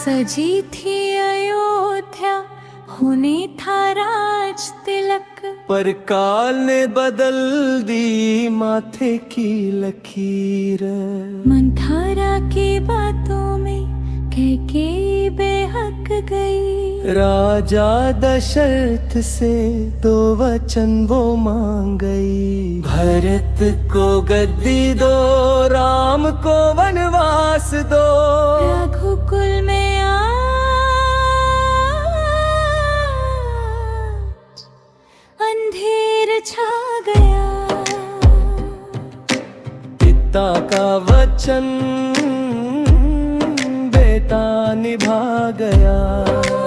सजी थी अयोध्या, होने था राज तिलक। पर काल ने बदल दी माथे की लकीर। मंथरा की बातों में कैकेयी बेहक गई। राजा दशरथ से दो वचन वो मांग गई। भरत को गद्दी दो, राम को वनवास दो। रघुकुल में अंधेर छा गया। पिता का वचन बेटा निभा गया।